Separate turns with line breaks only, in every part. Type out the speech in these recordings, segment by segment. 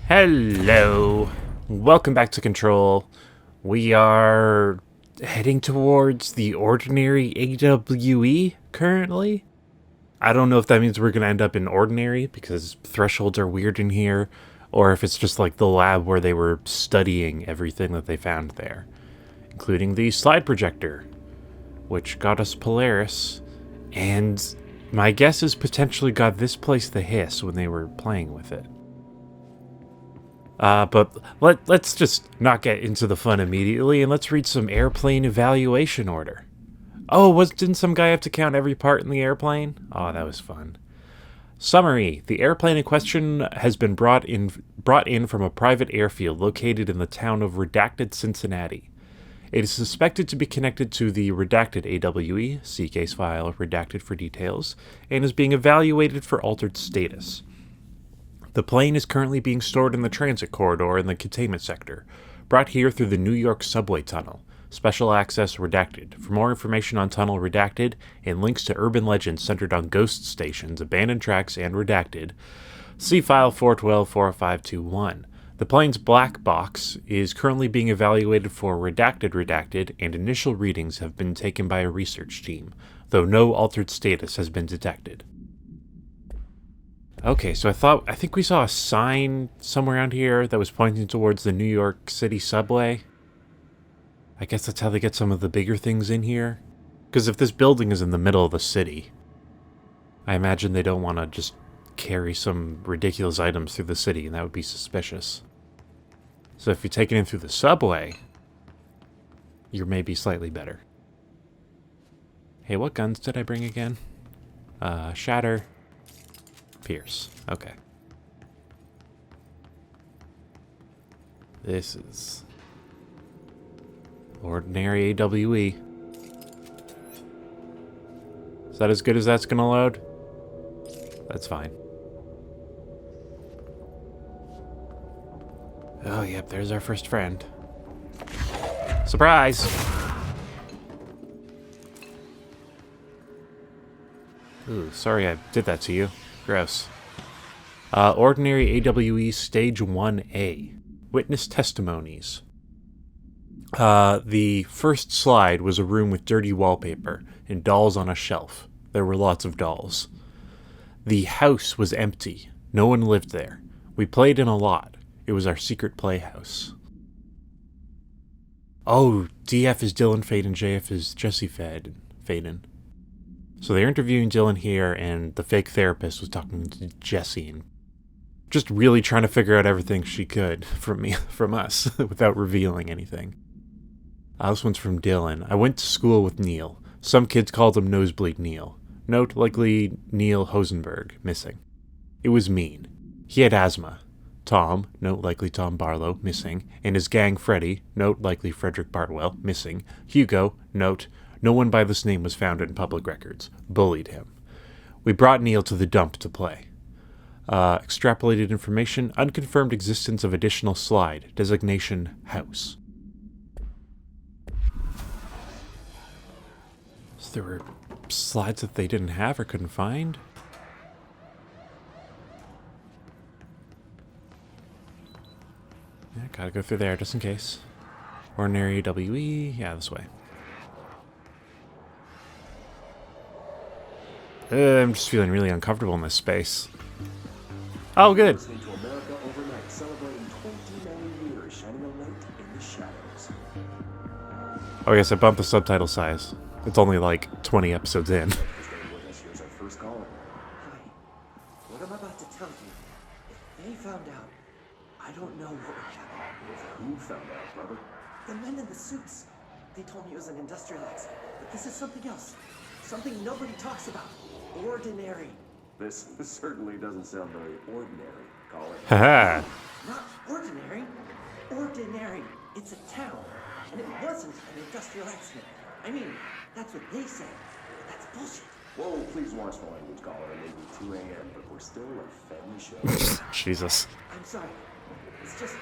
Hello. Welcome back to Control. We are heading towards the ordinary AWE currently. I don't know if that means we're going to end up in ordinary because thresholds are weird in here, or if it's just like the lab where they were studying everything that they found there, including the slide projector, which got us Polaris, and my guess is potentially got this place the hiss when they were playing with it. But let's just not get into the fun immediately, and let's read some airplane evaluation order. Oh, didn't some guy have to count every part in the airplane? Oh, that was fun. Summary: the airplane in question has been brought in from a private airfield located in the town of Redacted, Cincinnati. It is suspected to be connected to the Redacted AWE, see case file Redacted for details, and is being evaluated for altered status. The plane is currently being stored in the transit corridor in the containment sector, brought here through the New York subway tunnel. Special access redacted. For more information on tunnel redacted and links to urban legends centered on ghost stations, abandoned tracks, and redacted, see file 412-40521. The plane's black box is currently being evaluated for redacted, and initial readings have been taken by a research team, though no altered status has been detected. Okay, so I think we saw a sign somewhere around here that was pointing towards the New York City subway. I guess that's how they get some of the bigger things in here. Because if this building is in the middle of the city, I imagine they don't want to just carry some ridiculous items through the city, and that would be suspicious. So if you take it in through the subway, you're maybe slightly better. Hey, what guns did I bring again? Shatter. Pierce. Okay. This is ordinary AWE. Is that as good as that's gonna load? That's fine. Oh, yep, there's our first friend. Surprise! Ooh, sorry I did that to you. Gross. Ordinary AWE Stage 1A. Witness testimonies. The first slide was a room with dirty wallpaper and dolls on a shelf. There were lots of dolls. The house was empty. No one lived there. We played in a lot. It was our secret playhouse. Oh, DF is Dylan Faden, JF is Jesse Faden. So they're interviewing Dylan here, and the fake therapist was talking to Jessie, and just really trying to figure out everything she could from us, without revealing anything. This one's from Dylan. I went to school with Neil. Some kids called him Nosebleed Neil. Note, likely Neil Hosenberg, missing. It was mean. He had asthma. Tom, note likely Tom Barlow, missing. And his gang Freddy, note likely Frederick Bartwell, missing. Hugo, note no one by this name was found in public records. Bullied him. We brought Neil to the dump to play. Extrapolated information, unconfirmed existence of additional slide, designation house. So there were slides that they didn't have or couldn't find? Yeah, gotta go through there just in case. Ordinary WE, yeah, this way. I'm just feeling really uncomfortable in this space. Oh, good. Oh, I guess I bumped the subtitle size. It's only like 20 episodes in.
Hi. What I'm about to tell you, if they found out, I don't know what would happen.
Who found out, brother?
The men in the suits. They told me it was an industrial accident, but this is something else. Something nobody talks about. Ordinary.
This certainly doesn't sound very ordinary, Colin.
Haha.
Not ordinary. Ordinary. It's a town. And it wasn't an industrial accident. I mean, that's what they say. But that's bullshit.
Whoa, please watch the language, Colin. It may be 2 a.m., but we're still a family show.
Jesus.
I'm sorry. It's just,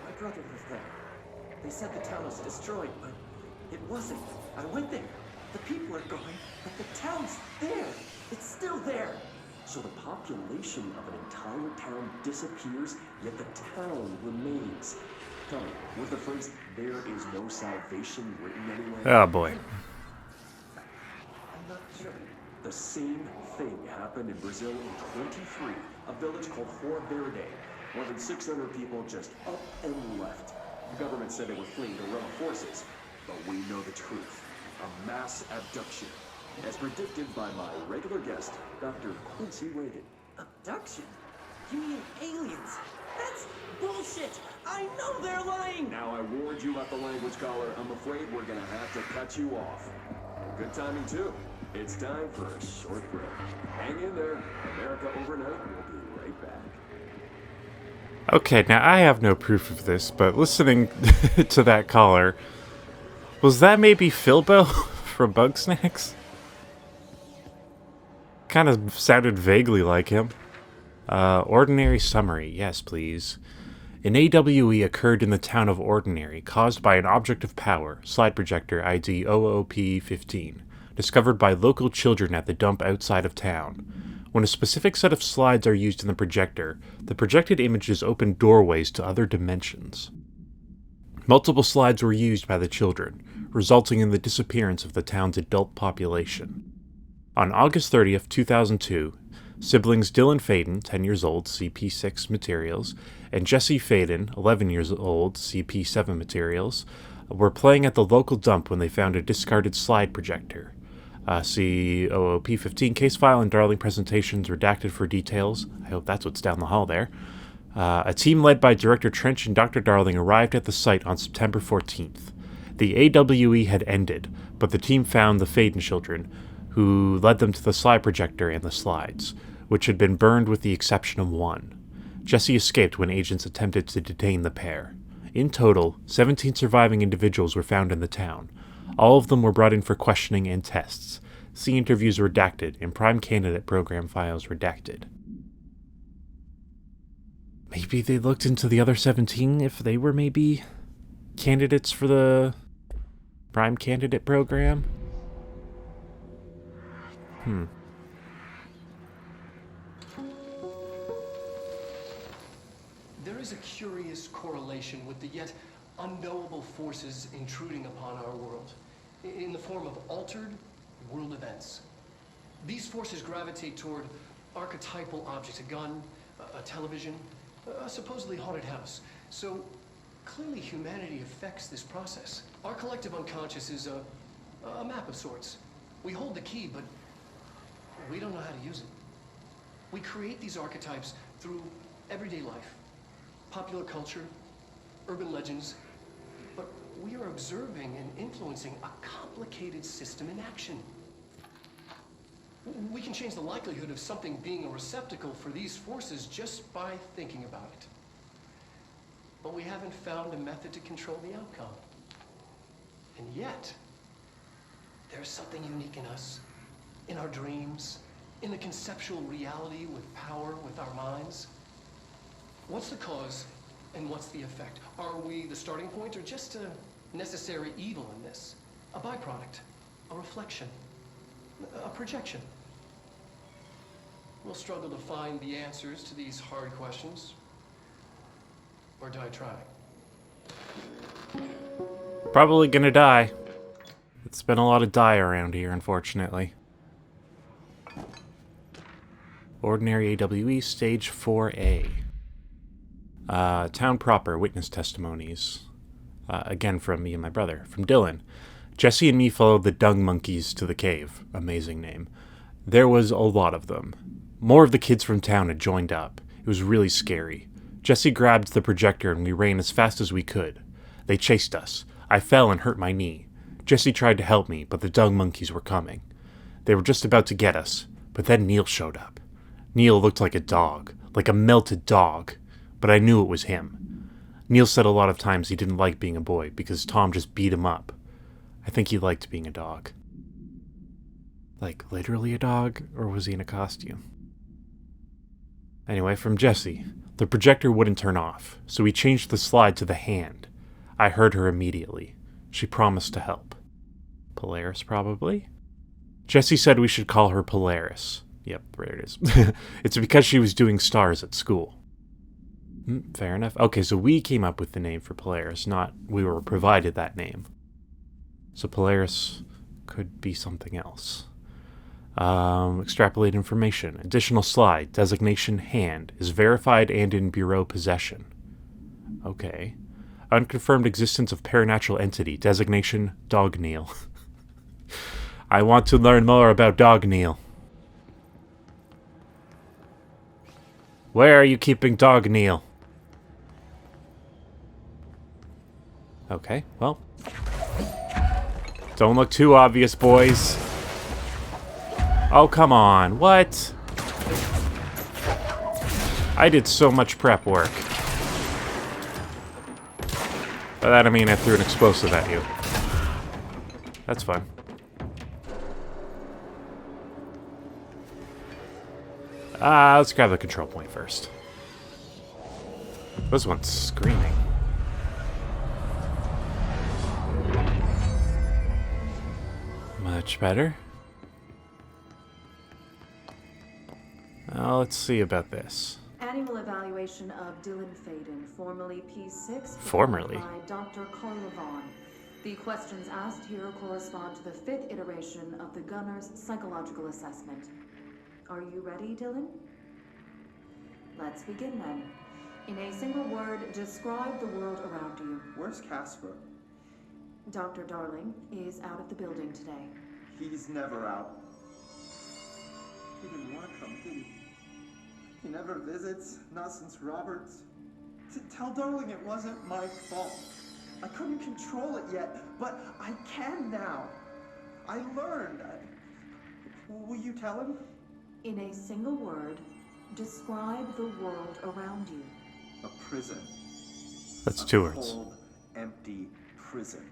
my brother was there. They said the town was destroyed, but it wasn't. I went there. The people are gone, but the town's there. It's still there.
So the population of an entire town disappears, yet the town remains. Tell me, was the phrase, "there is no salvation," written anywhere?
Oh boy.
I'm not sure.
The same thing happened in Brazil in 23, a village called Rio Verde. More than 600 people just up and left. The government said they were fleeing guerrilla forces, but we know the truth. A mass abduction, as predicted by my regular guest, Dr. Quincy Reagan.
Abduction? You mean aliens? That's bullshit! I know they're lying!
Now I warned you about the language caller. I'm afraid we're gonna have to cut you off. And good timing too. It's time for a short break. Hang in there. America Overnight will be right back.
Okay, now I have no proof of this, but listening to that caller, was that maybe Philbo from Bugsnax? Kind of sounded vaguely like him. Ordinary summary, yes please. An AWE occurred in the town of Ordinary, caused by an object of power, slide projector ID OOP-15, discovered by local children at the dump outside of town. When a specific set of slides are used in the projected images open doorways to other dimensions. Multiple slides were used by the children, resulting in the disappearance of the town's adult population. On August 30th, 2002, siblings Dylan Faden, 10 years old, CP6 materials, and Jesse Faden, 11 years old, CP7 materials, were playing at the local dump when they found a discarded slide projector. See OOP-15 case file and Darling presentations redacted for details. I hope that's what's down the hall there. A team led by Director Trench and Dr. Darling arrived at the site on September 14th. The AWE had ended, but the team found the Faden children, who led them to the slide projector and the slides, which had been burned with the exception of one. Jesse escaped when agents attempted to detain the pair. In total, 17 surviving individuals were found in the town. All of them were brought in for questioning and tests. See interviews redacted and prime candidate program files redacted. Maybe they looked into the other 17 if they were maybe candidates for the prime candidate program?
There is a curious correlation with the yet unknowable forces intruding upon our world, in the form of altered world events. These forces gravitate toward archetypal objects, a gun, a television, a supposedly haunted house. So clearly humanity affects this process. Our collective unconscious is a map of sorts. We hold the key, but we don't know how to use it. We create these archetypes through everyday life, popular culture, urban legends, but we are observing and influencing a complicated system in action. We can change the likelihood of something being a receptacle for these forces just by thinking about it. But we haven't found a method to control the outcome. And yet, there's something unique in us, in our dreams, in the conceptual reality with power with our minds. What's the cause and what's the effect? Are we the starting point or just a necessary evil in this? A byproduct, a reflection, a projection? We'll struggle to find the answers to these hard questions. Or do I try?
Probably gonna die. It's been a lot of die around here, unfortunately. Ordinary AWE, Stage 4A. Town proper, witness testimonies. Again from me and my brother. From Dylan. Jesse and me followed the dung monkeys to the cave. Amazing name. There was a lot of them. More of the kids from town had joined up. It was really scary. Jesse grabbed the projector and we ran as fast as we could. They chased us. I fell and hurt my knee. Jesse tried to help me, but the dung monkeys were coming. They were just about to get us, but then Neil showed up. Neil looked like a dog, like a melted dog, but I knew it was him. Neil said a lot of times he didn't like being a boy because Tom just beat him up. I think he liked being a dog. Like, literally a dog, or was he in a costume? Anyway, from Jesse, the projector wouldn't turn off, so we changed the slide to the hand. I heard her immediately. She promised to help. Polaris, probably? Jesse said we should call her Polaris. Yep, there it is. It's because she was doing stars at school. Fair enough. Okay, so we came up with the name for Polaris, not we were provided that name. So Polaris could be something else. Extrapolate information. Additional slide. Designation hand. Is verified and in bureau possession. Okay. Unconfirmed existence of paranatural entity. Designation Dogneil. I want to learn more about Dogneil. Where are you keeping Dogneil? Okay, well. Don't look too obvious, boys. Oh, come on. What? I did so much prep work. By that I mean I threw an explosive at you. That's fun. Let's grab the control point first. This one's screaming. Much better. Let's see about this.
Annual evaluation of Dylan Faden, formerly P6.
Formerly?
By Dr. Carla Vaughn. The questions asked here correspond to the 5th iteration of the Gunner's psychological assessment. Are you ready, Dylan? Let's begin then. In a single word, describe the world around you.
Where's Casper?
Dr. Darling is out of the building today.
He's never out. He didn't want to come, did he? He never visits, not since Roberts. Tell Darling it wasn't my fault. I couldn't control it yet, but I can now. I learned. Will you tell him?
In a single word, describe the world around you.
A prison.
That's 2 words.
A cold, empty prison.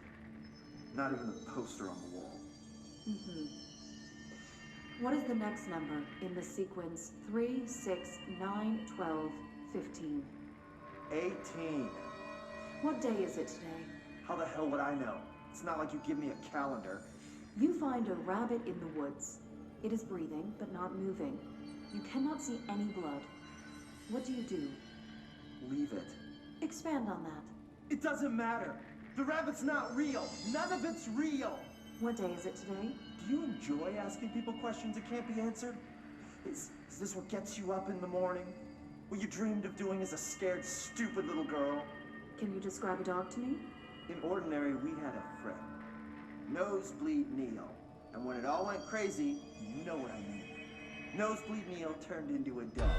Not even a poster on the wall.
What is the next number in the sequence 3, 6, 9, 12, 15?
18.
What day is it today?
How the hell would I know? It's not like you give me a calendar.
You find a rabbit in the woods. It is breathing, but not moving. You cannot see any blood. What do you do?
Leave it.
Expand on that.
It doesn't matter. The rabbit's not real. None of it's real.
What day is it today?
Do you enjoy asking people questions that can't be answered? Is this what gets you up in the morning? What you dreamed of doing as a scared, stupid little girl?
Can you describe a dog to me?
In ordinary, we had a friend. Nosebleed Neil. And when it all went crazy, you know what I mean. Nosebleed Neil turned into a dog.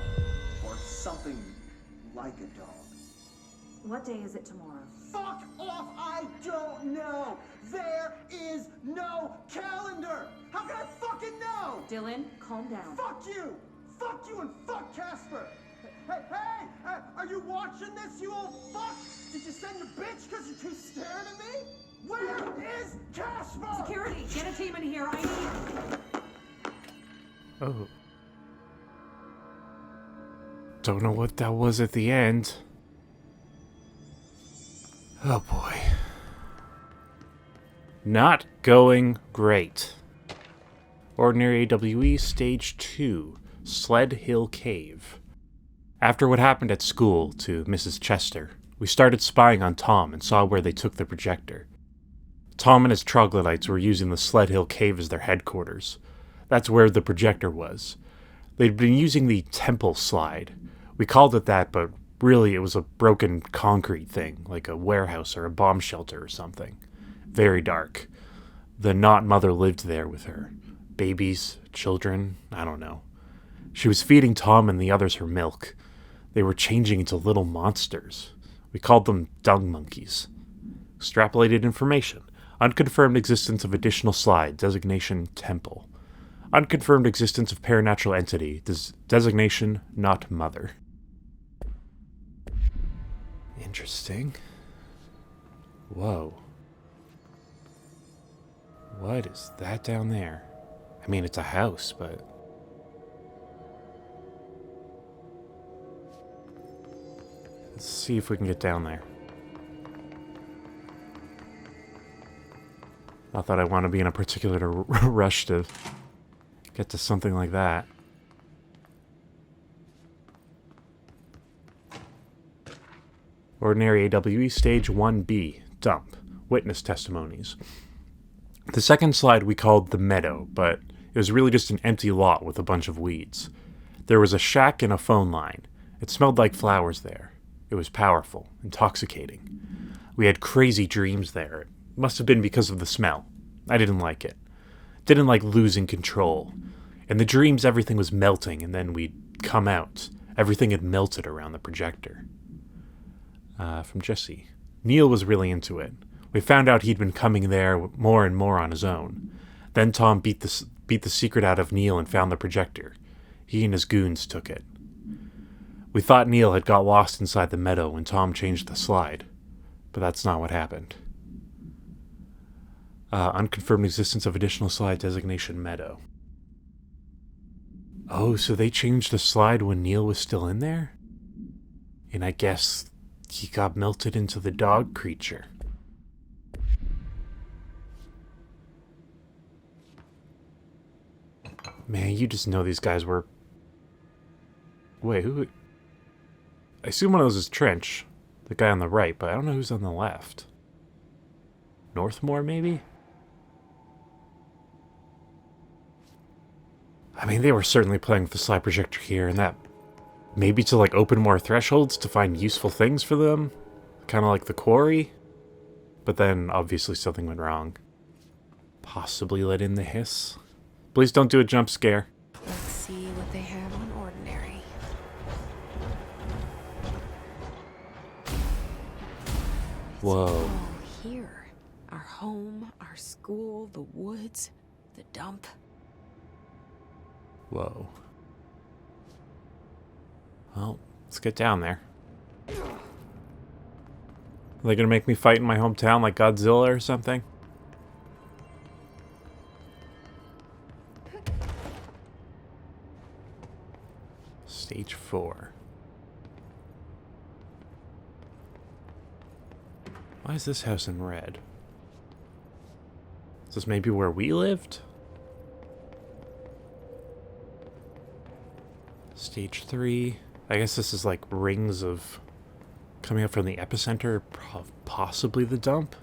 Or something like a dog.
What day is it tomorrow?
Fuck off! I don't know! There is no calendar! How can I fucking know?
Dylan, calm down.
Fuck you! Fuck you and fuck Casper! Hey! Are you watching this, you old fuck? Did you send your bitch because you're too scared of me? Where is Casper?
Security, get a team in here. I need...
Oh. Don't know what that was at the end. Oh boy. Not going great. Ordinary AWE Stage 2, Sled Hill Cave. After what happened at school to Mrs. Chester, we started spying on Tom and saw where they took the projector. Tom and his troglodytes were using the Sled Hill Cave as their headquarters. That's where the projector was. They'd been using the temple slide. We called it that, but really it was a broken concrete thing, like a warehouse or a bomb shelter or something. Very dark. The not mother lived there with her. Babies, children, I don't know. She was feeding Tom and the others her milk. They were changing into little monsters. We called them dung monkeys. Extrapolated information. Unconfirmed existence of additional slide. Designation temple. Unconfirmed existence of paranatural entity. Designation not mother. Interesting. Whoa. What is that down there? I mean, it's a house, but... Let's see if we can get down there. Not that I want to be in a particular rush to get to something like that. Ordinary AWE Stage 1B, Dump, Witness Testimonies. The second slide we called the Meadow, but it was really just an empty lot with a bunch of weeds. There was a shack and a phone line. It smelled like flowers there. It was powerful, intoxicating. We had crazy dreams there. It must have been because of the smell. I didn't like it. Didn't like losing control. In the dreams, everything was melting, and then we'd come out. Everything had melted around the projector. From Jesse. Neil was really into it. We found out he'd been coming there more and more on his own. Then Tom beat the secret out of Neil and found the projector. He and his goons took it. We thought Neil had got lost inside the meadow when Tom changed the slide, but that's not what happened. Unconfirmed existence of additional slide designation meadow. Oh, so they changed the slide when Neil was still in there? And I guess he got melted into the dog creature. Man, you just know these guys were... Wait, who... I assume one of those is Trench, the guy on the right, but I don't know who's on the left. Northmore, maybe? I mean, they were certainly playing with the slide projector here, and that... Maybe to, like, open more thresholds to find useful things for them? Kind of like the quarry? But then, obviously, something went wrong. Possibly let in the hiss? Please don't do a jump scare.
Let's see what they have on Ordinary.
Whoa.
All here. Our home, our school, the woods, the dump.
Whoa. Well, let's get down there. Are they gonna make me fight in my hometown like Godzilla or something? Stage 4. Why is this house in red? Is this maybe where we lived? Stage 3. I guess this is like rings of coming up from the epicenter, possibly the dump?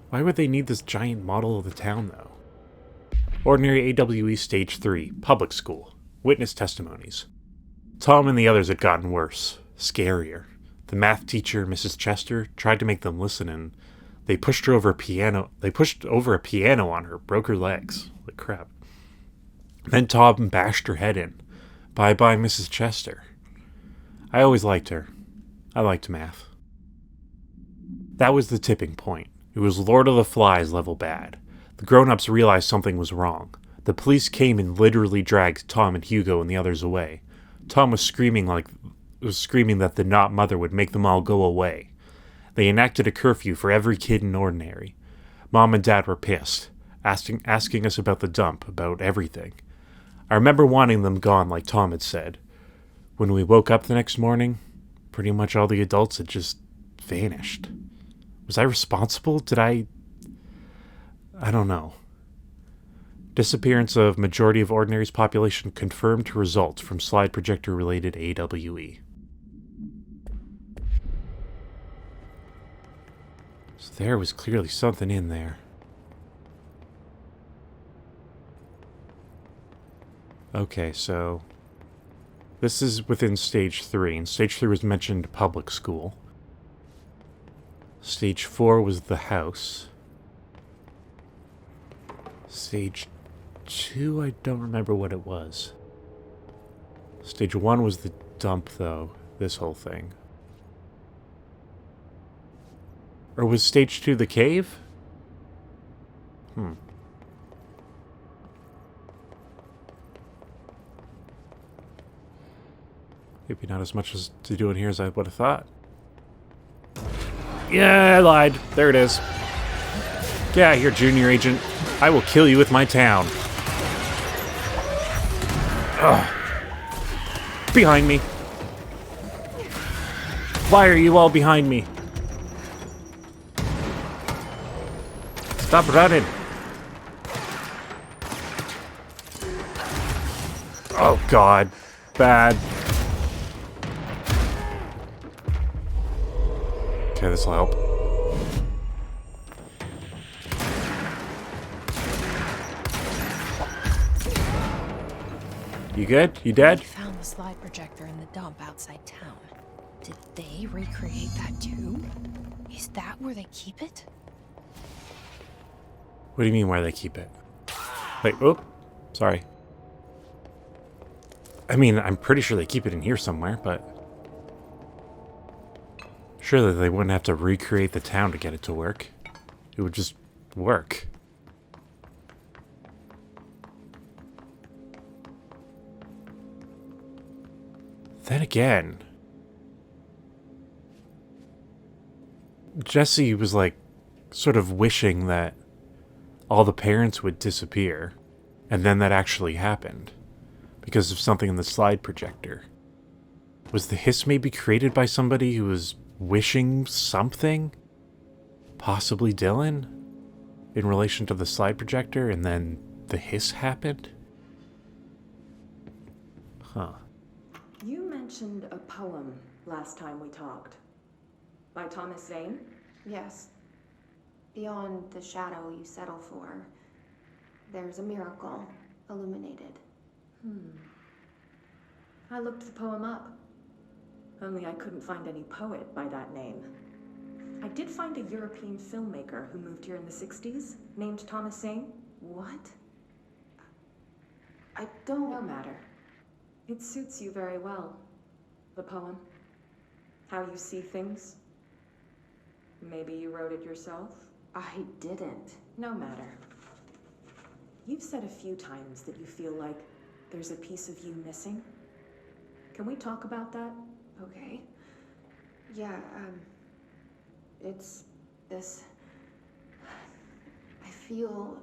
Why would they need this giant model of the town, though? Ordinary AWE Stage 3, Public School, Witness Testimonies. Tom and the others had gotten worse, scarier. The math teacher, Mrs. Chester, tried to make them listen, and they pushed over a piano on her, broke her legs. Like crap. Then Tom bashed her head in. Bye-bye, Mrs. Chester. I always liked her. I liked math. That was the tipping point. It was Lord of the Flies level bad. The grown-ups realized something was wrong. The police came and literally dragged Tom and Hugo and the others away. Tom was screaming that the not mother would make them all go away. They enacted a curfew for every kid in Ordinary. Mom and Dad were pissed, asking us about the dump, about everything. I remember wanting them gone, like Tom had said. When we woke up the next morning, pretty much all the adults had just vanished. Was I responsible? I don't know. Disappearance of majority of Ordinary's population confirmed to result from slide projector-related AWE. So there was clearly something in there. Okay, so this is within Stage 3, and Stage 3 was mentioned public school. Stage 4 was the house. Stage 2, I don't remember what it was. Stage 1 was the dump, though, this whole thing. Or was Stage 2 the cave? Maybe not as much as to do in here as I would have thought. Yeah, I lied. There it is. Get out of here, Junior Agent. I will kill you with my town. Ugh. Behind me. Why are you all behind me? Stop running. Oh, God. Bad. Okay, this'll help. You good? You dead?
We found the slide projector in the dump outside town. Did they recreate that too? Is that where they keep it?
What do you mean where they keep it? Wait, oh, sorry. I mean, I'm pretty sure they keep it in here somewhere, but... surely they wouldn't have to recreate the town to get it to work. It would just work. Then again... Jesse was like, sort of wishing that all the parents would disappear, and then that actually happened, because of something in the slide projector. Was the hiss maybe created by somebody who was wishing something? Possibly Dylan? In relation to the slide projector, and then the hiss happened? Huh.
You mentioned a poem last time we talked. By Thomas Zane?
Yes. Beyond the shadow you settle for, there's a miracle illuminated.
I looked the poem up. Only I couldn't find any poet by that name. I did find a European filmmaker who moved here in the 60s, named Thomas Zane.
What? I don't...
No matter. It suits you very well. The poem. How you see things. Maybe you wrote it yourself?
I didn't.
No matter. You've said a few times that you feel like there's a piece of you missing. Can we talk about that?
Okay. Yeah, it's this... I feel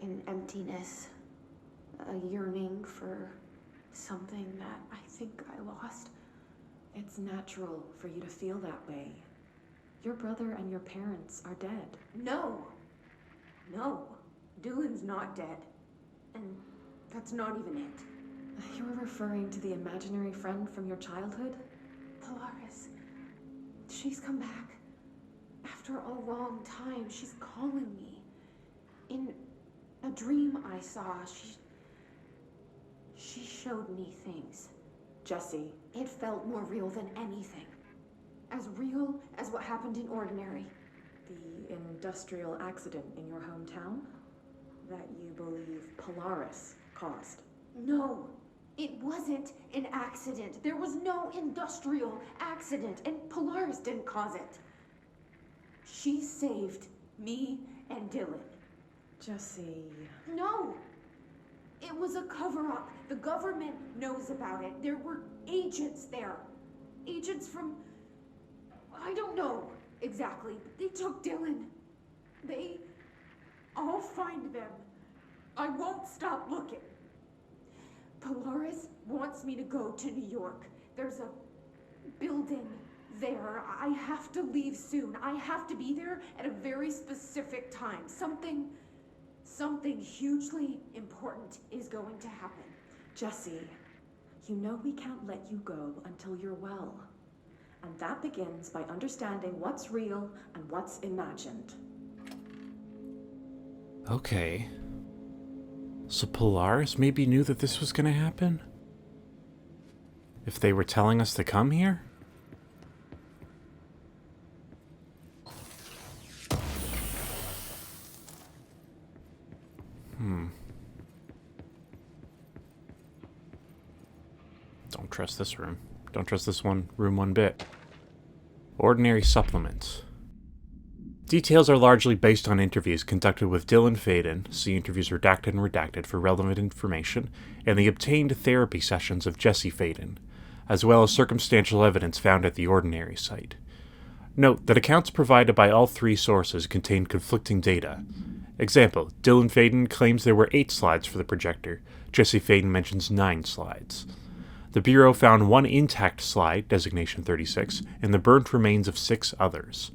an emptiness, a yearning for something that I think I lost.
It's natural for you to feel that way. Your brother and your parents are dead.
No! No. Dylan's not dead. And that's not even it.
You're referring to the imaginary friend from your childhood?
Polaris. She's come back. After a long time, she's calling me. In a dream I saw, she showed me things.
Jesse.
It felt more real than anything. As real as what happened in Ordinary.
The industrial accident in your hometown? That you believe Polaris caused?
No, it wasn't an accident. There was no industrial accident, and Polaris didn't cause it. She saved me and Dylan.
Jesse...
No! It was a cover-up. The government knows about it. There were agents there. Agents from... I don't know exactly, but they took Dylan. I'll find them. I won't stop looking. Polaris wants me to go to New York. There's a building there. I have to leave soon. I have to be there at a very specific time. Something hugely important is going to happen.
Jesse, you know we can't let you go until you're well. And that begins by understanding what's real and what's imagined.
Okay. So Polaris maybe knew that this was gonna happen? If they were telling us to come here? Don't trust this room. Don't trust this room one bit. Ordinary supplements. Details are largely based on interviews conducted with Dylan Faden, see interviews redacted and redacted for relevant information, and the obtained therapy sessions of Jesse Faden, as well as circumstantial evidence found at the Ordinary site. Note that accounts provided by all three sources contain conflicting data. Example, Dylan Faden claims there were 8 slides for the projector. Jesse Faden mentions 9 slides. The Bureau found 1 intact slide, designation 36, and the burnt remains of 6 others.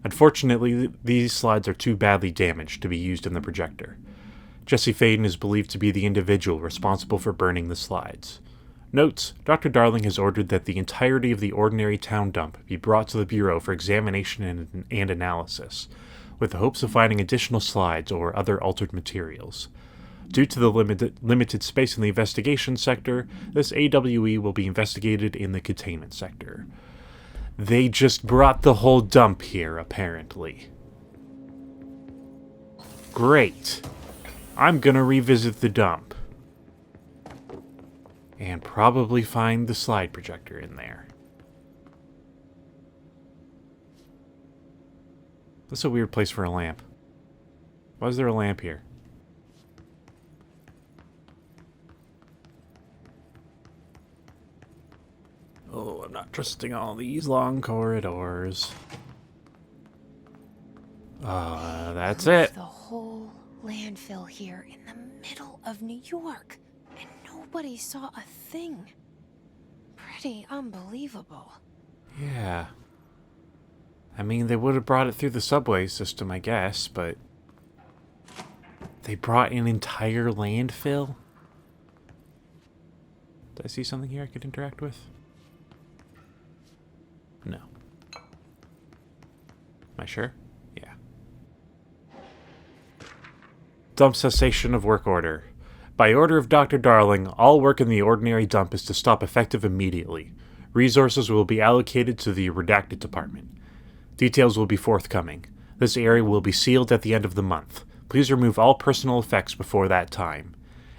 Unfortunately, these slides are too badly damaged to be used in the projector. Jesse Faden is believed to be the individual responsible for burning the slides. Notes, Dr. Darling has ordered that the entirety of the ordinary town dump be brought to the Bureau for examination and analysis, with the hopes of finding additional slides or other altered materials. Due to the limited space in the investigation sector, this AWE will be investigated in the containment sector. They just brought the whole dump here, apparently. Great. I'm gonna revisit the dump. And probably find the slide projector in there. That's a weird place for a lamp. Why is there a lamp here? Oh, I'm not trusting all these long corridors. That's it.
The whole landfill here in the middle of New York, and nobody saw a thing. Pretty unbelievable.
Yeah. I mean, they would have brought it through the subway system, I guess, but... They brought an entire landfill? Did I see something here I could interact with? No. Am I sure? Yeah. Dump cessation of work order. By order of Dr. Darling, all work in the ordinary dump is to stop effective immediately. Resources will be allocated to the redacted department. Details will be forthcoming. This area will be sealed at the end of the month. Please remove all personal effects before that time.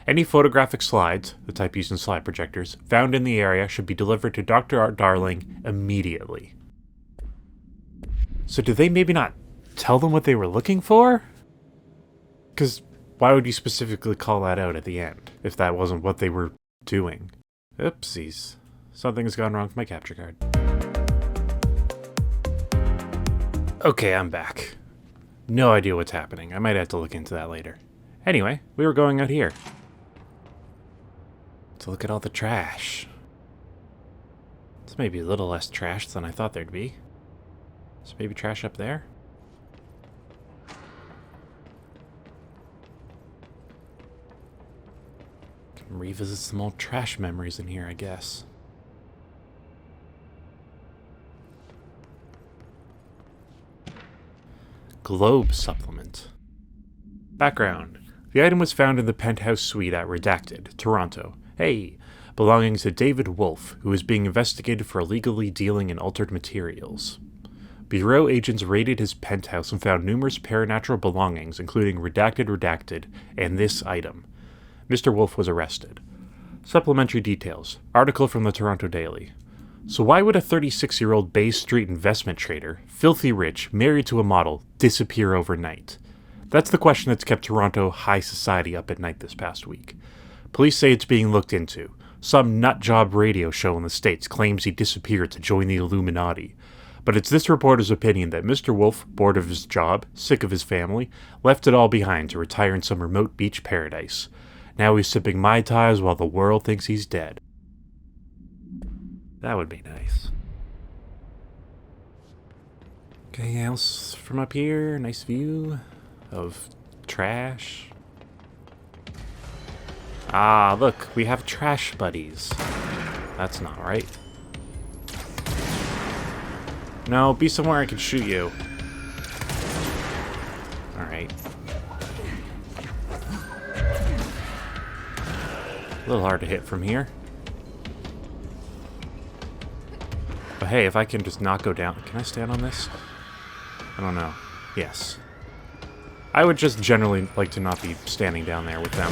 Any photographic slides, the type used in slide projectors, found in the area should be delivered to Dr. Darling immediately. So did they maybe not tell them what they were looking for? Because why would you specifically call that out at the end, if that wasn't what they were doing? Oopsies. Something's gone wrong with my capture card. Okay, I'm back. No idea what's happening. I might have to look into that later. Anyway, we were going out here to look at all the trash. It's maybe a little less trash than I thought there'd be. So maybe trash up there? Can revisit some old trash memories in here, I guess. Globe supplement. Background. The item was found in the penthouse suite at Redacted, Toronto. Hey, belonging to David Wolfe, who is being investigated for illegally dealing in altered materials. Bureau agents raided his penthouse and found numerous paranatural belongings, including Redacted, and this item. Mr. Wolfe was arrested. Supplementary details. Article from the Toronto Daily. So why would a 36-year-old Bay Street investment trader, filthy rich, married to a model, disappear overnight? That's the question that's kept Toronto high society up at night this past week. Police say it's being looked into. Some nutjob radio show in the States claims he disappeared to join the Illuminati. But it's this reporter's opinion that Mr. Wolfe, bored of his job, sick of his family, left it all behind to retire in some remote beach paradise. Now he's sipping Mai Tais while the world thinks he's dead. That would be nice. Okay, else from up here? Nice view of trash. Ah, look, we have trash buddies. That's not right. No, be somewhere I can shoot you. Alright. A little hard to hit from here. But hey, if I can just not go down... Can I stand on this? I don't know. Yes. I would just generally like to not be standing down there with them.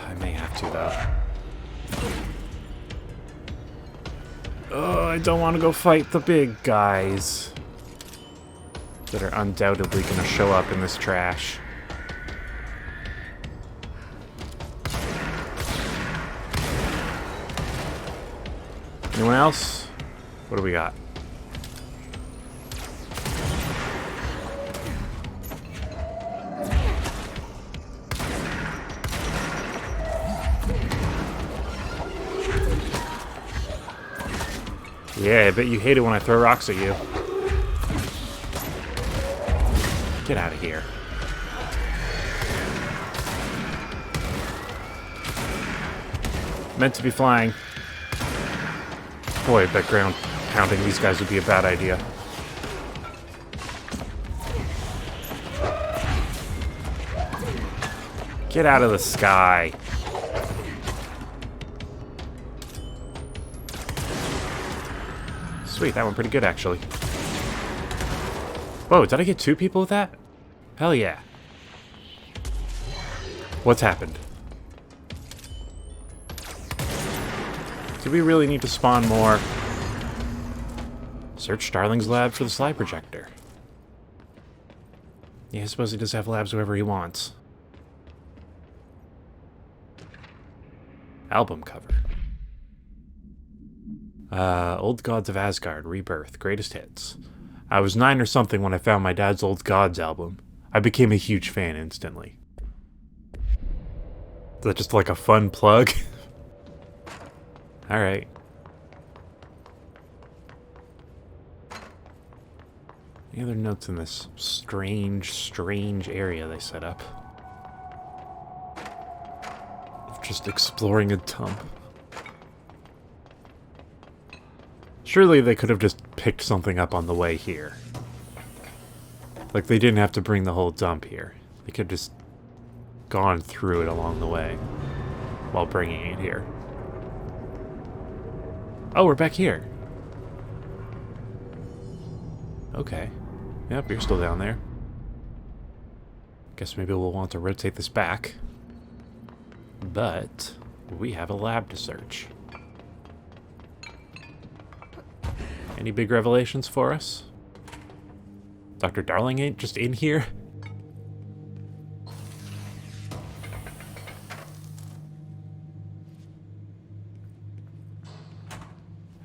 I may have to, though. Oh, I don't want to go fight the big guys that are undoubtedly going to show up in this trash. Anyone else? What do we got? Yeah, I bet you hate it when I throw rocks at you. Get out of here. Meant to be flying. Boy, I bet ground pounding these guys would be a bad idea. Get out of the sky. Sweet, that went pretty good, actually. Whoa, did I get 2 people with that? Hell yeah. What's happened? Do we really need to spawn more? Search Starling's lab for the slide projector. Yeah, I suppose he does have labs wherever he wants. Album cover. Old Gods of Asgard, Rebirth, Greatest Hits. I was 9 or something when I found my dad's Old Gods album. I became a huge fan instantly. Is that just like a fun plug? Alright. Any other notes in this strange area they set up? Just exploring a dump. Surely they could have just picked something up on the way here. Like, they didn't have to bring the whole dump here. They could have just gone through it along the way while bringing it here. Oh, we're back here. Okay. Yep, you're still down there. Guess maybe we'll want to rotate this back. But we have a lab to search. Any big revelations for us? Dr. Darling ain't just in here?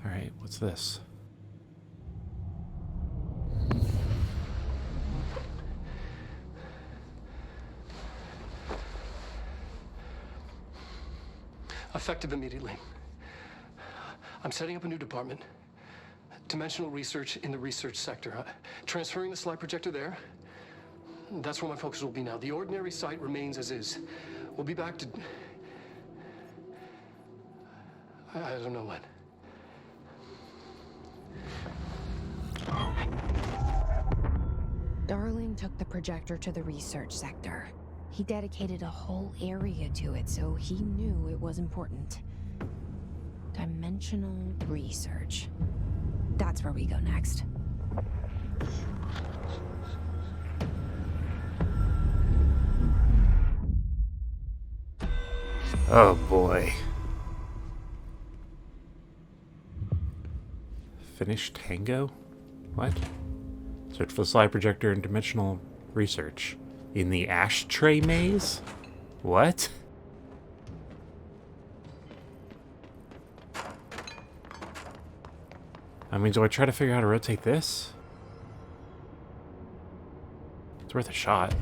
Alright, what's this?
Effective immediately. I'm setting up a new department. Dimensional research in the research sector. Transferring the slide projector there. That's where my focus will be now. The ordinary site remains as is. We'll be back to... I don't know when.
Darling took the projector to the research sector. He dedicated a whole area to it, so he knew it was important. Dimensional research. That's where we go next.
Oh boy. Finished tango? What? Search for the slide projector and dimensional research. In the ashtray maze? What? I mean, do I try to figure out how to rotate this? It's worth a shot.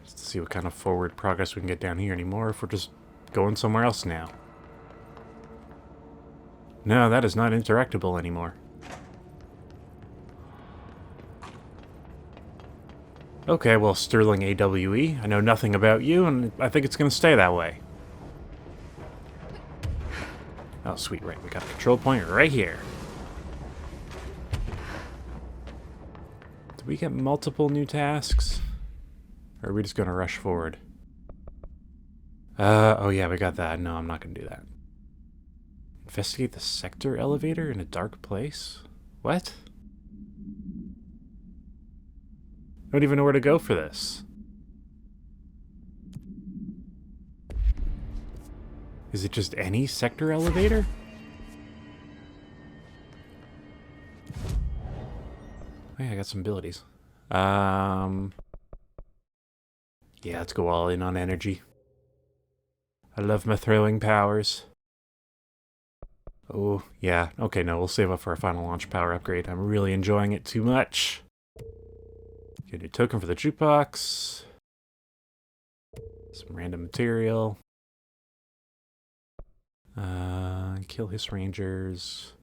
Just to see what kind of forward progress we can get down here anymore, if we're just going somewhere else now. No, that is not interactable anymore. Okay, well, Sterling AWE, I know nothing about you, and I think it's going to stay that way. Oh, sweet, right, we got a control point right here. Did we get multiple new tasks? Or are we just going to rush forward? Oh yeah, we got that. No, I'm not going to do that. Investigate the sector elevator in a dark place? What? I don't even know where to go for this. Is it just any sector elevator? Oh yeah, I got some abilities. Yeah, let's go all in on energy. I love my throwing powers. Oh, yeah. Okay, no, we'll save up for our final launch power upgrade. I'm really enjoying it too much. Get a token for the jukebox. Some random material. Kill his rangers.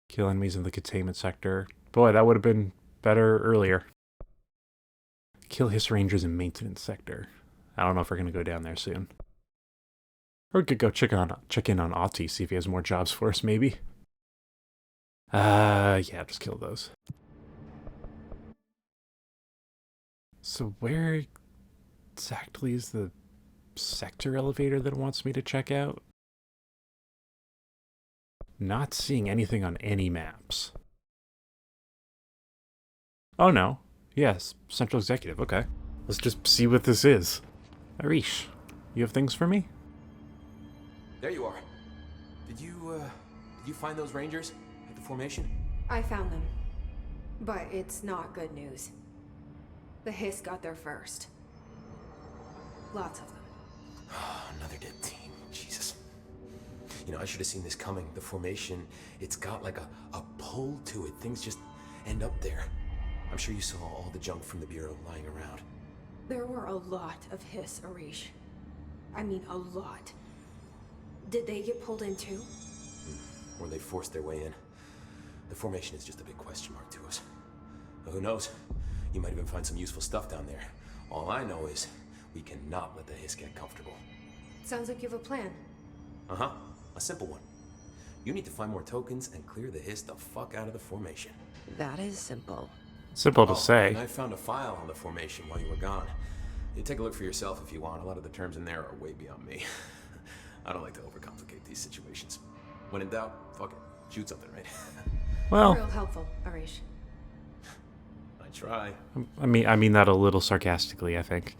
Kill enemies in the containment sector. Boy, that would have been better earlier. Kill Hiss Rangers in maintenance sector. I don't know if we're going to go down there soon. Or we could go check in on Auti, see if he has more jobs for us, maybe. Yeah, just kill those. So where exactly is the sector elevator that it wants me to check out? Not seeing anything on any maps. Oh no. Yes, Central Executive, okay. Let's just see what this is. Arish, you have things for me?
There you are. Did you find those Rangers at the formation?
I found them. But it's not good news. The Hiss got there first. Lots of them.
Another dead team. Jesus. You know, I should have seen this coming. The formation, it's got like a pull to it. Things just end up there. I'm sure you saw all the junk from the Bureau lying around.
There were a lot of Hiss, Arish. I mean, a lot. Did they get pulled in too?
Or they forced their way in. The formation is just a big question mark to us. But who knows? You might even find some useful stuff down there. All I know is we cannot let the Hiss get comfortable.
Sounds like you have a plan.
Uh-huh. A simple one. You need to find more tokens and clear the Hiss the fuck out of the formation.
That is simple.
Simple to say.
And I found a file on the formation while you were gone. You take a look for yourself if you want. A lot of the terms in there are way beyond me. I don't like to overcomplicate these situations. When in doubt, fuck it. Shoot something, right?
Well,
Real helpful, Arish.
I try.
I mean that a little sarcastically, I think.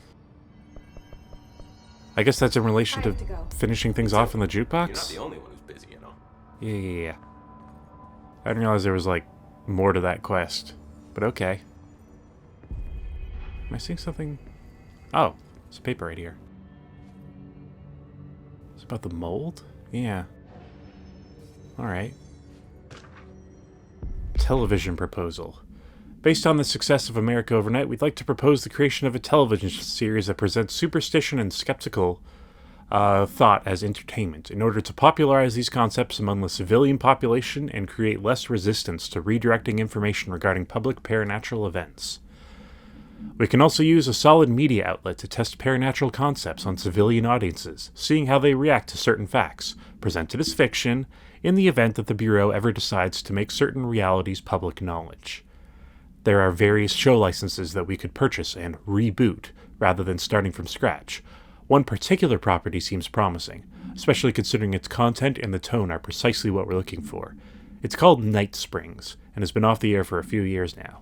I guess that's in relation
I
to
have to go.
finishing things off in the
You're not
jukebox?
the only one who's busy, you know.
Yeah. I didn't realize there was, like, more to that quest. But okay. Am I seeing something? Oh, there's a paper right here. It's about the mold? Yeah. Alright. Television proposal. Based on the success of America Overnight, we'd like to propose the creation of a television series that presents superstition and skeptical thought as entertainment, in order to popularize these concepts among the civilian population and create less resistance to redirecting information regarding public paranatural events. We can also use a solid media outlet to test paranatural concepts on civilian audiences, seeing how they react to certain facts, presented as fiction, in the event that the Bureau ever decides to make certain realities public knowledge. There are various show licenses that we could purchase and reboot, rather than starting from scratch. One particular property seems promising, especially considering its content and the tone are precisely what we're looking for. It's called Night Springs, and has been off the air for a few years now.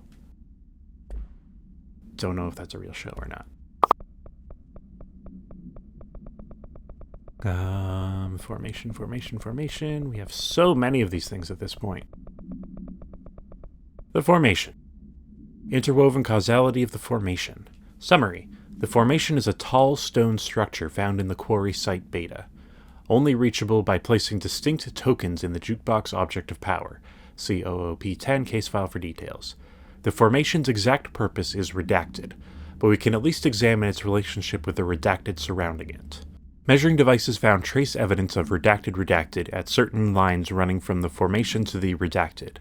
Don't know if that's a real show or not. Formation. We have so many of these things at this point. The formation. Interwoven causality of the formation. Summary. The formation is a tall stone structure found in the quarry site Beta, only reachable by placing distinct tokens in the jukebox object of power. See OOP10 case file for details. The formation's exact purpose is redacted, but we can at least examine its relationship with the redacted surrounding it. Measuring devices found trace evidence of redacted at certain lines running from the formation to the redacted.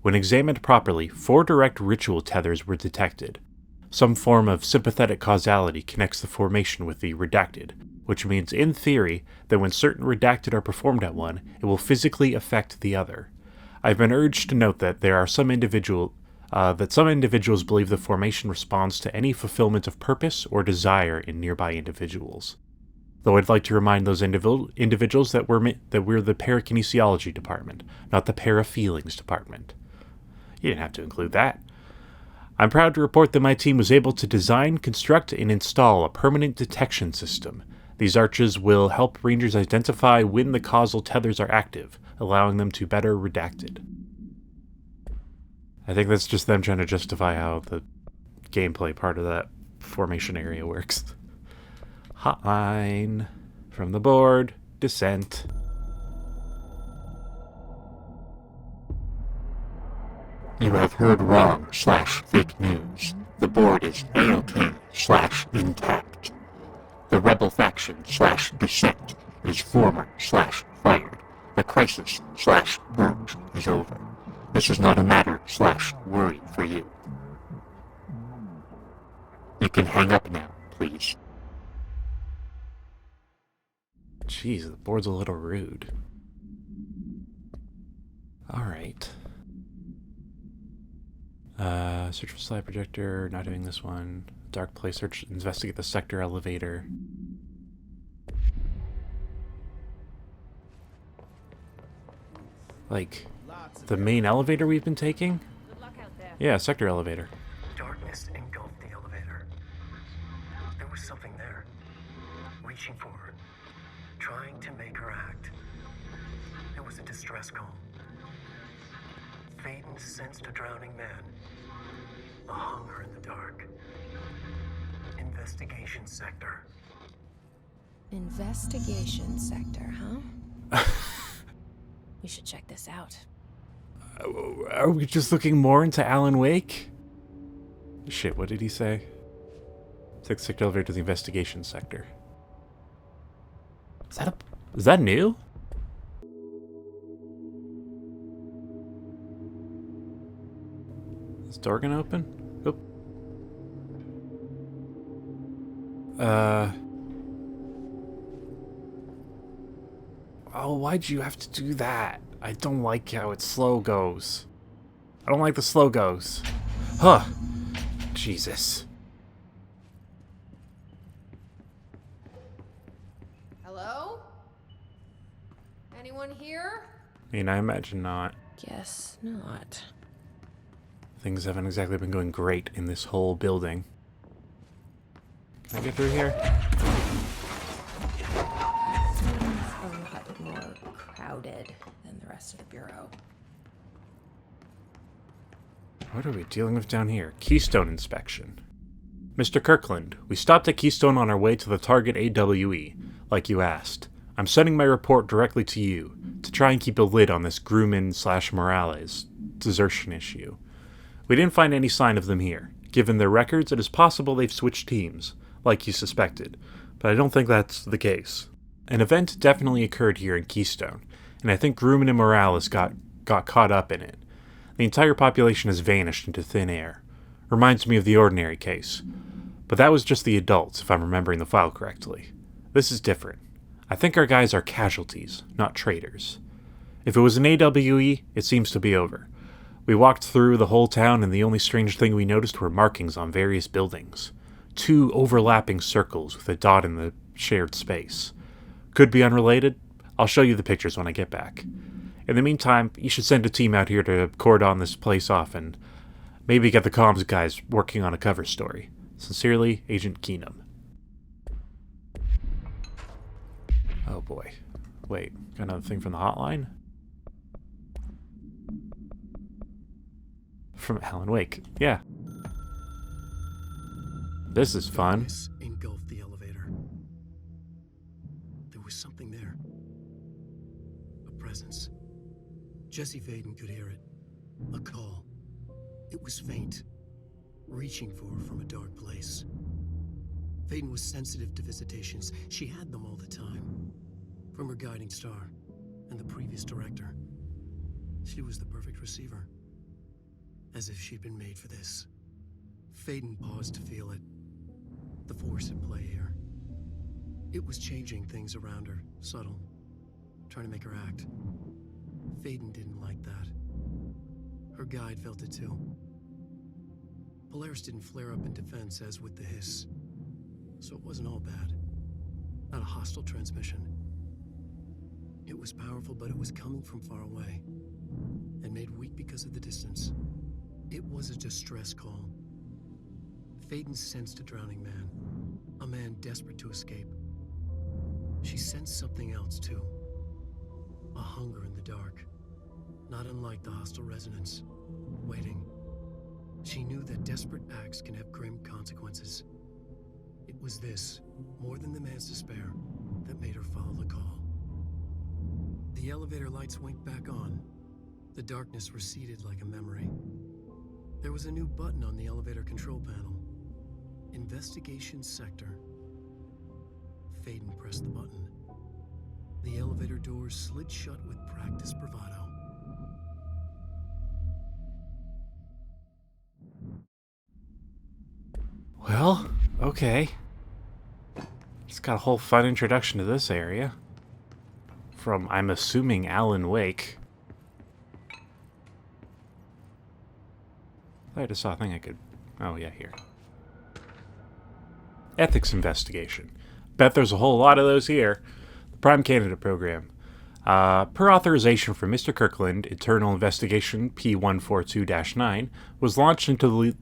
When examined properly, 4 direct ritual tethers were detected. Some form of sympathetic causality connects the formation with the redacted, which means, in theory, that when certain redacted are performed at one, it will physically affect the other. I've been urged to note that there are some individuals believe the formation responds to any fulfillment of purpose or desire in nearby individuals. Though I'd like to remind those individuals that we're the parakinesiology department, not the parafeelings department. You didn't have to include that. I'm proud to report that my team was able to design, construct, and install a permanent detection system. These arches will help Rangers identify when the causal tethers are active, allowing them to better redacted. I think that's just them trying to justify how the gameplay part of that formation area works. Hotline. From the board. Descent.
You have heard wrong/fake news. The board is A-OK/intact. The rebel faction/dissent is former/fired. The crisis/merge is over. This is not a matter/worry for you. You can hang up now, please.
Jeez, the board's a little rude. Alright. Search for slide projector, not doing this one. Dark place, search, investigate the sector elevator. Like, the main elevator we've been taking? Yeah, sector elevator.
Darkness engulfed the elevator. There was something there, reaching for her, trying to make her act. It was a distress call. Faden sensed a drowning man, a hunger in the dark. Investigation sector.
Investigation sector, huh? We should check this out.
Are we just looking more into Alan Wake? Shit, what did he say? Take the sector elevator to the investigation sector. Is that new? Is the door gonna open? Oop. Oh, why'd you have to do that? I don't like how it slow goes. I don't like the slow goes. Huh. Jesus.
Hello? Anyone here?
I mean, I imagine not.
Guess not.
Things haven't exactly been going great in this whole building. Can I get through here?
A lot more crowded than the rest of the bureau.
What are we dealing with down here? Keystone inspection. Mr. Kirkland, we stopped at Keystone on our way to the target AWE, like you asked. I'm sending my report directly to you, to try and keep a lid on this Grumman/Morales desertion issue. We didn't find any sign of them here. Given their records, it is possible they've switched teams, like you suspected, but I don't think that's the case. An event definitely occurred here in Keystone, and I think Grumman and Morales got caught up in it. The entire population has vanished into thin air. Reminds me of the Ordinary case. But that was just the adults, if I'm remembering the file correctly. This is different. I think our guys are casualties, not traitors. If it was an AWE, it seems to be over. We walked through the whole town, and the only strange thing we noticed were markings on various buildings. 2 overlapping circles with a dot in the shared space. Could be unrelated. I'll show you the pictures when I get back. In the meantime, you should send a team out here to cordon this place off and maybe get the comms guys working on a cover story. Sincerely, Agent Keenum. Oh boy. Wait, got another thing from the hotline? From Alan Wake. Yeah. This is fun.
Darkness engulfed the elevator. There was something there. A presence. Jesse Faden could hear it. A call. It was faint, reaching for her from a dark place. Faden was sensitive to visitations. She had them all the time. From her guiding star and the previous director. She was the perfect receiver. As if she'd been made for this. Faden paused to feel it. The force at play here. It was changing things around her, subtle, trying to make her act. Faden didn't like that. Her guide felt it too. Polaris didn't flare up in defense as with the hiss, so it wasn't all bad. Not a hostile transmission. It was powerful, but it was coming from far away, and made weak because of the distance. It was a distress call. Faden sensed a drowning man, a man desperate to escape. She sensed something else too, a hunger in the dark, not unlike the hostile resonance, waiting. She knew that desperate acts can have grim consequences. It was this, more than the man's despair, that made her follow the call. The elevator lights winked back on. The darkness receded like a memory. There was a new button on the elevator control panel. Investigation sector. Faden pressed the button. The elevator doors slid shut with practiced bravado.
Well, Okay. It's got a whole fun introduction to this area. From, I'm assuming, Alan Wake. I just saw a thing I could... Oh, yeah, here. Ethics investigation. Bet there's a whole lot of those here. The Prime Candidate Program. Per authorization from Mr. Kirkland, Internal Investigation P142-9 was launched into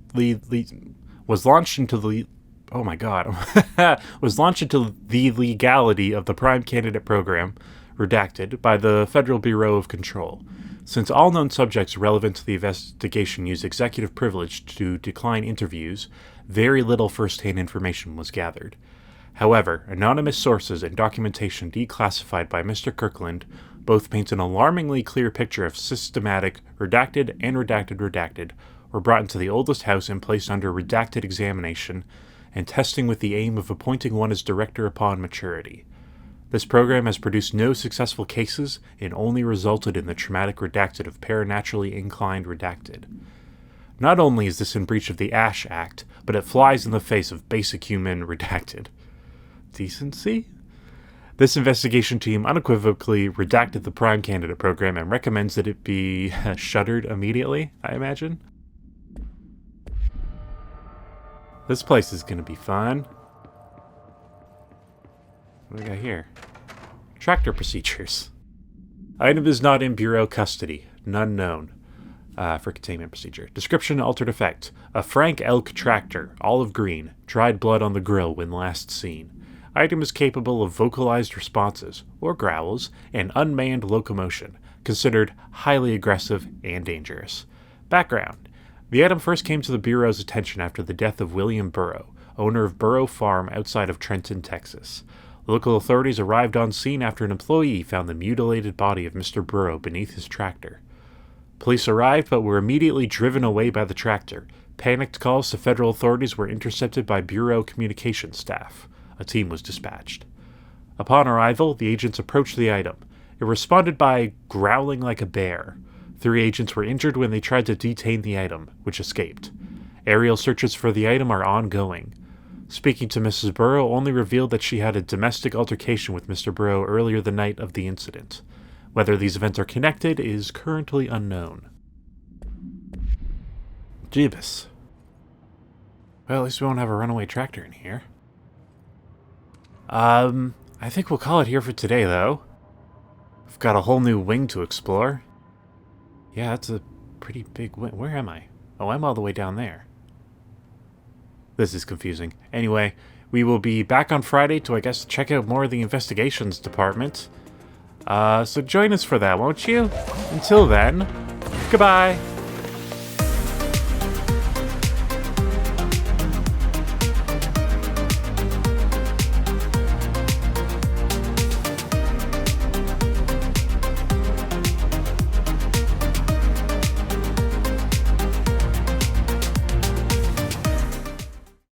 the legality of the Prime Candidate Program, redacted, by the Federal Bureau of Control. Since all known subjects relevant to the investigation use executive privilege to decline interviews, very little first-hand information was gathered. However, anonymous sources and documentation declassified by Mr. Kirkland both paint an alarmingly clear picture of systematic redacted and redacted were brought into the oldest house and placed under redacted examination and testing with the aim of appointing one as director upon maturity. This program has produced no successful cases and only resulted in the traumatic redacted of paranaturally inclined redacted. Not only is this in breach of the Ash Act, but it flies in the face of basic human redacted decency? This investigation team unequivocally redacted the Prime Candidate Program and recommends that it be shuttered immediately, I imagine. This place is going to be fun. What do we got here? Tractor procedures. Item is not in Bureau custody. None known. For containment procedure. Description: altered effect. A Frank elk tractor, olive green, dried blood on the grill when last seen. Item is capable of vocalized responses, or growls, and unmanned locomotion, considered highly aggressive and dangerous. Background: the item first came to the Bureau's attention after the death of William Burrow, owner of Burrow Farm outside of Trenton, Texas. Local authorities arrived on scene after an employee found the mutilated body of Mr. Burrow beneath his tractor. Police arrived but were immediately driven away by the tractor. Panicked calls to federal authorities were intercepted by Bureau communications staff. A team was dispatched. Upon arrival, the agents approached the item. It responded by growling like a bear. 3 agents were injured when they tried to detain the item, which escaped. Aerial searches for the item are ongoing. Speaking to Mrs. Burrow only revealed that she had a domestic altercation with Mr. Burrow earlier the night of the incident. Whether these events are connected is currently unknown. Jeebus. Well, at least we won't have a runaway tractor in here. I think we'll call it here for today, though. We've got a whole new wing to explore. Yeah, that's a pretty big wing. Where am I? Oh, I'm all the way down there. This is confusing. Anyway, we will be back on Friday to, I guess, check out more of the investigations department. So join us for that, won't you? Until then, goodbye!